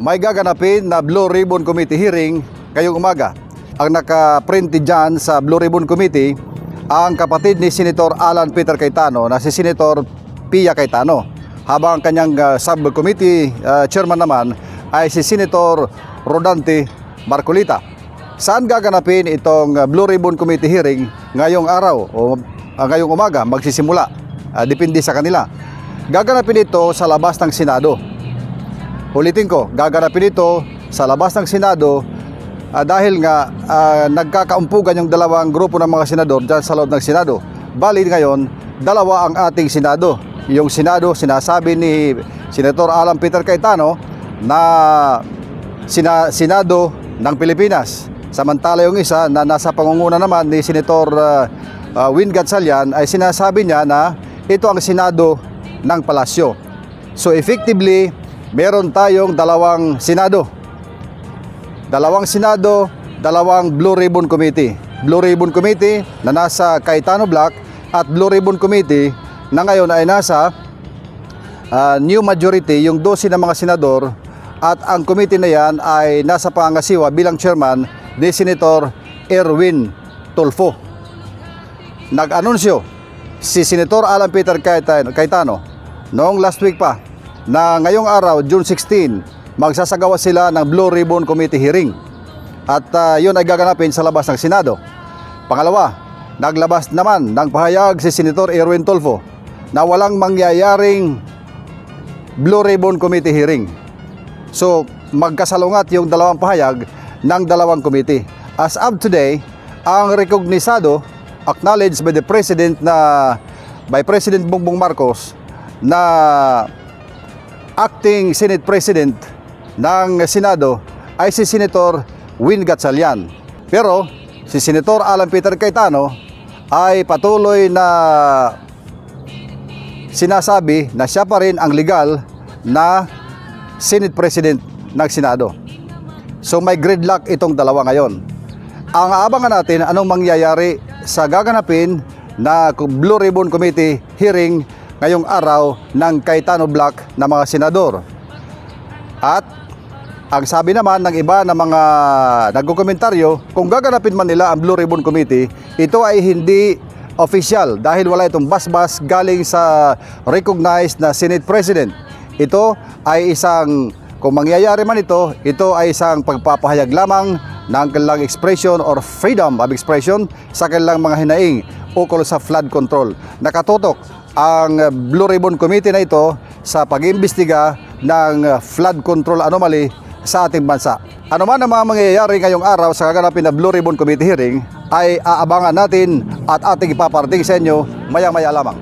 May gaganapin na Blue Ribbon Committee hearing ngayong umaga. Ang naka-print dyan sa Blue Ribbon Committee, ang kapatid ni Senator Alan Peter Cayetano na si Senator Pia Cayetano. Habang ang kanyang subcommittee chairman naman ay si Senator Rodante Marcolita. Saan gaganapin itong Blue Ribbon Committee hearing ngayong araw o ngayong umaga magsisimula? Depende sa kanila. Gaganapin ito sa labas ng Senado. Ulitin ko, gaganapin ito sa labas ng Senado dahil nga nagkakaumpugan yung dalawang grupo ng mga senador dyan sa loob ng Senado. Bali ngayon, dalawa ang ating Senado. Yung Senado, sinasabi ni Senator Alan Peter Cayetano na Senado ng Pilipinas. Samantala yung isa na nasa pangunguna naman ni Senator Win Gatchalian ay sinasabi niya na ito ang Senado ng Palasyo. So effectively, meron tayong dalawang Senado. Dalawang Senado, dalawang Blue Ribbon Committee. Blue Ribbon Committee na nasa Cayetano Block at Blue Ribbon Committee na ngayon ay nasa new majority, yung 12 na mga senador, at ang committee na yan ay nasa pangangasiwa bilang chairman ni Senator Erwin Tulfo. Nag-anunsyo si Senator Alan Peter Cayetano noong last week pa na ngayong araw, June 16, magsasagawa sila ng Blue Ribbon Committee hearing. At yun ay gaganapin sa labas ng Senado. Pangalawa, naglabas naman ng pahayag si Senator Erwin Tulfo na walang mangyayaring Blue Ribbon Committee hearing. So, magkasalungat yung dalawang pahayag ng dalawang committee. As of today, ang rekognisado, acknowledged by the President by President Bongbong Marcos na acting Senate President ng Senado ay si Senator Win Gatchalian. Pero si Senator Alan Peter Cayetano ay patuloy na sinasabi na siya pa rin ang legal na Senate President ng Senado. So may gridlock itong dalawa ngayon. Ang aabangan natin anong mangyayari sa gaganapin na Blue Ribbon Committee hearing ngayong araw ng Cayetano Block na mga senador. At ang sabi naman ng iba na mga nagkokomentaryo, kung gaganapin man nila ang Blue Ribbon Committee, ito ay hindi official dahil wala itong basbas galing sa recognized na Senate President. Ito ay kung mangyayari man ito ay isang pagpapahayag lamang ng kanilang expression or freedom of expression sa kanilang mga hinaing ukol sa flood control. Nakatutok ang Blue Ribbon Committee na ito sa pag-imbestiga ng flood control anomaly sa ating bansa. Ano man ang mga mangyayari ngayong araw sa gaganapin na Blue Ribbon Committee hearing ay aabangan natin at ating ipaparating sa inyo maya-maya lamang.